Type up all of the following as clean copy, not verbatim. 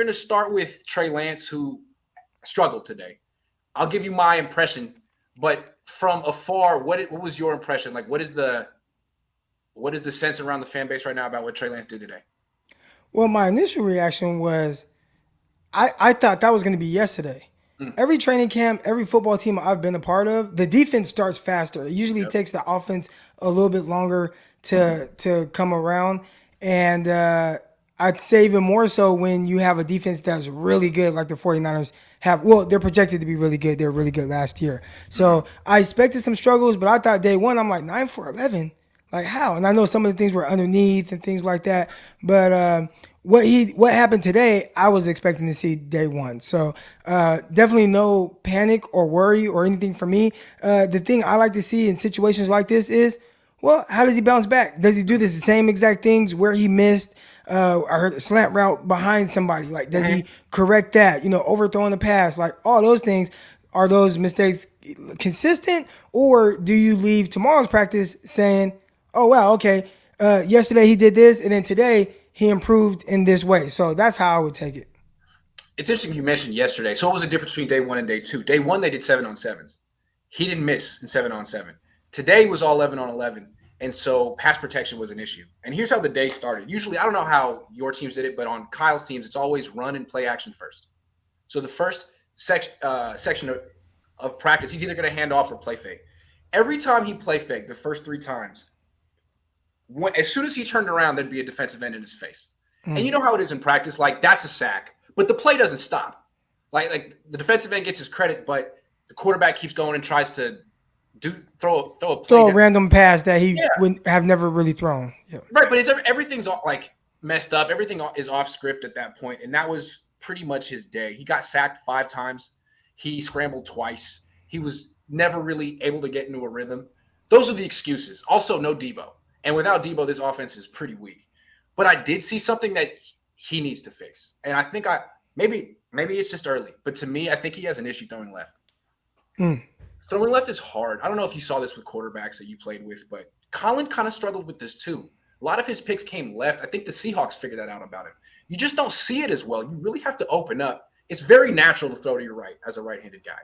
going to start with Trey Lance, who struggled today. I'll give you my impression, but from afar, what was your impression? Like, what is the sense around the fan base right now about what Trey Lance did today? Well, my initial reaction was I thought that was going to be yesterday. Mm. Every training camp, every football team I've been a part of, the defense starts faster. It usually Yep. takes the offense a little bit longer to come around. And I'd say even more so when you have a defense that's really good, like the 49ers have. Well, they're projected to be really good. They were really good last year. So I expected some struggles, but I thought day one, I'm like 9 for 11. Like how? And I know some of the things were underneath and things like that, but what happened today, I was expecting to see day one. So definitely no panic or worry or anything for me. The thing I like to see in situations like this is, well, how does he bounce back? Does he do the same exact things where he missed? I heard a slant route behind somebody. Like, does he correct that? Overthrowing the pass, like all those things. Are those mistakes consistent, or do you leave tomorrow's practice saying, oh wow, okay, yesterday he did this, and then today he improved in this way? So that's how I would take it. It's interesting you mentioned yesterday. So what was the difference between day one and day two? Day one, they did 7-on-7s. He didn't miss in 7-on-7. Today was all 11-on-11. And so pass protection was an issue. And here's how the day started. Usually, I don't know how your teams did it, but on Kyle's teams, it's always run and play action first. So the first section of practice, he's either going to hand off or play fake. Every time he play fake, the first 3 times, as soon as he turned around, there'd be a defensive end in his face. And you know how it is in practice, like that's a sack, but the play doesn't stop. Like the defensive end gets his credit, but the quarterback keeps going and tries to throw a play Throw a down. random pass that he Yeah. would have never really thrown. Yeah. Right, but everything's all, like messed up. Everything is off script at that point, and that was pretty much his day. He got sacked 5 times. He scrambled twice. He was never really able to get into a rhythm. Those are the excuses. Also, no Debo. And without Debo, this offense is pretty weak. But I did see something that he needs to fix. And I think maybe it's just early. But to me, I think he has an issue throwing left. Throwing left is hard. I don't know if you saw this with quarterbacks that you played with, but Colin kind of struggled with this too. A lot of his picks came left. I think the Seahawks figured that out about him. You just don't see it as well. You really have to open up. It's very natural to throw to your right as a right-handed guy.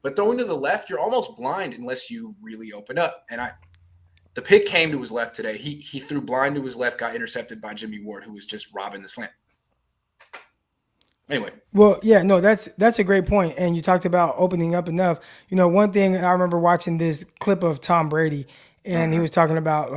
But throwing to the left, you're almost blind unless you really open up. And the pick came to his left today. He threw blind to his left, got intercepted by Jimmy Ward, who was just robbing the slant. Anyway. Well, yeah, no, that's a great point. And you talked about opening up enough. One thing I remember watching this clip of Tom Brady, and he was talking about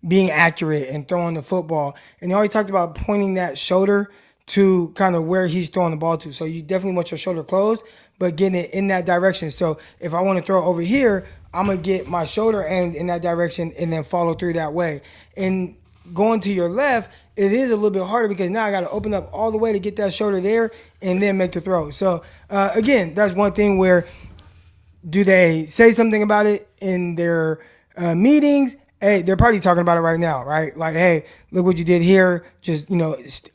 being accurate and throwing the football. And he always talked about pointing that shoulder to kind of where he's throwing the ball to. So you definitely want your shoulder closed, but getting it in that direction. So if I want to throw over here, I'm going to get my shoulder aimed in that direction and then follow through that way. And going to your left, it is a little bit harder because now I got to open up all the way to get that shoulder there and then make the throw. So, again, that's one thing where do they say something about it in their meetings? Hey, they're probably talking about it right now, right? Like, hey, look what you did here. Just,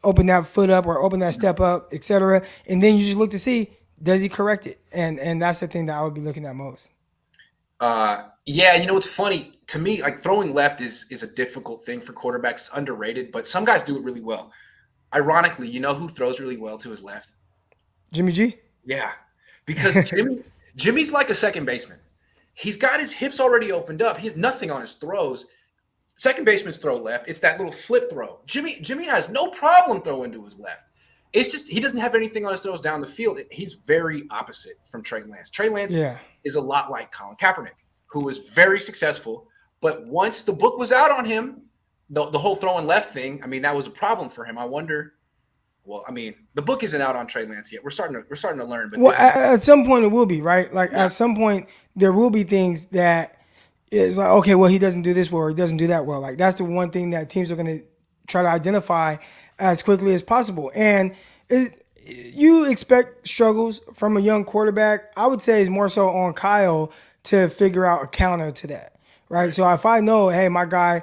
open that foot up or open that step up, etc. And then you just look to see, does he correct it? And that's the thing that I would be looking at most. Yeah, it's funny to me. Like throwing left is a difficult thing for quarterbacks, underrated. But some guys do it really well. Ironically, you know who throws really well to his left? Jimmy G? Yeah, because Jimmy's like a second baseman. He's got his hips already opened up. He has nothing on his throws. Second baseman's throw left. It's that little flip throw. Jimmy has no problem throwing to his left. It's just he doesn't have anything on his throws down the field. He's very opposite from Trey Lance. Trey Lance is a lot like Colin Kaepernick, who was very successful. But once the book was out on him, the whole throwing left thing, that was a problem for him. I wonder. Well, the book isn't out on Trey Lance yet. We're starting to learn. But at some point it will be, right? Like at some point there will be things that is like, okay, well, he doesn't do this well or he doesn't do that well. Like that's the one thing that teams are going to try to identify as quickly as possible. And you expect struggles from a young quarterback. I would say it's more so on Kyle to figure out a counter to that, right? So if I know, hey, my guy,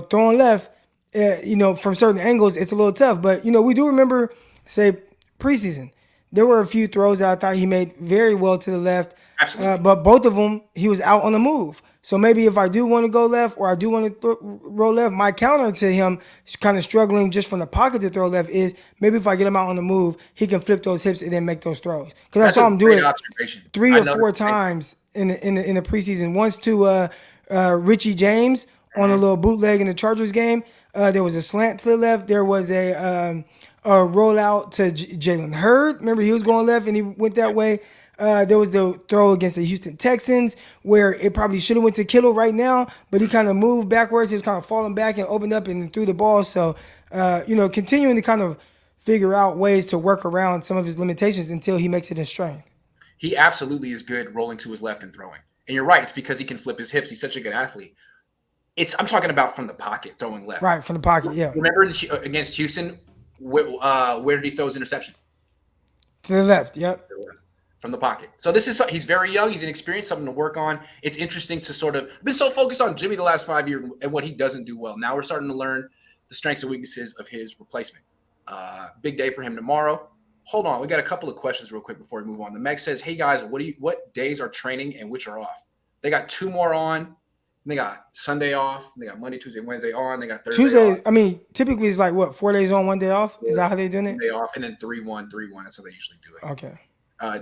throwing left, from certain angles, it's a little tough. But, we do remember, say, preseason, there were a few throws that I thought he made very well to the left. Absolutely. But both of them, he was out on the move. So maybe if I do want to go left or I do want to roll left, my counter to him kind of struggling just from the pocket to throw left is maybe if I get him out on the move, he can flip those hips and then make those throws. Because I That's saw a him do great it observation. 3 or 4 times in the preseason. Once to Richie James on a little bootleg in the Chargers game. There was a slant to the left. There was a rollout to Jalen Hurd. Remember, he was going left and he went that way. There was the throw against the Houston Texans where it probably should have went to Kittle right now, but he kind of moved backwards. He was kind of falling back and opened up and threw the ball. So, continuing to kind of figure out ways to work around some of his limitations until he makes it his strength. He absolutely is good rolling to his left and throwing. And you're right. It's because he can flip his hips. He's such a good athlete. I'm talking about from the pocket throwing left. Right, from the pocket, yeah. Remember against Houston, where did he throw his interception? To the left, yep. From the pocket. So he's very young. He's inexperienced, something to work on. It's interesting to sort of been so focused on Jimmy the last 5 years and what he doesn't do well. Now we're starting to learn the strengths and weaknesses of his replacement. Big day for him tomorrow. Hold on. We got a couple of questions real quick before we move on. The Meg says, hey guys, what days are training and which are off? They got 2 more on. They got Sunday off. They got Monday, Tuesday, Wednesday on. They got Thursday Tuesday, off. I mean, typically it's like, 4 days on, 1 day off? Is that how they're doing it? Day off and then 3-1, 3-1. That's how they usually do it. Okay.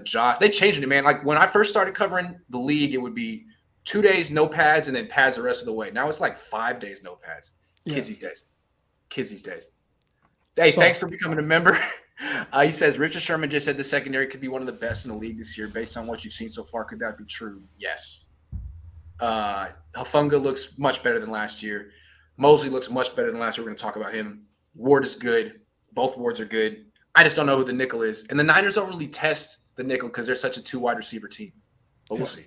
Josh, they changed it, man. Like when I first started covering the league, it would be 2 days, no pads, and then pads the rest of the way. Now it's like 5 days, no pads. Kids these days. Hey, thanks for becoming a member. He says, Richard Sherman just said the secondary could be one of the best in the league this year based on what you've seen so far. Could that be true? Yes. Hufanga looks much better than last year. Mosley looks much better than last year. We're going to talk about him. Ward is good. Both Wards are good. I just don't know who the nickel is. And the Niners don't really test the nickel because they're such a 2 wide receiver team. But we'll see.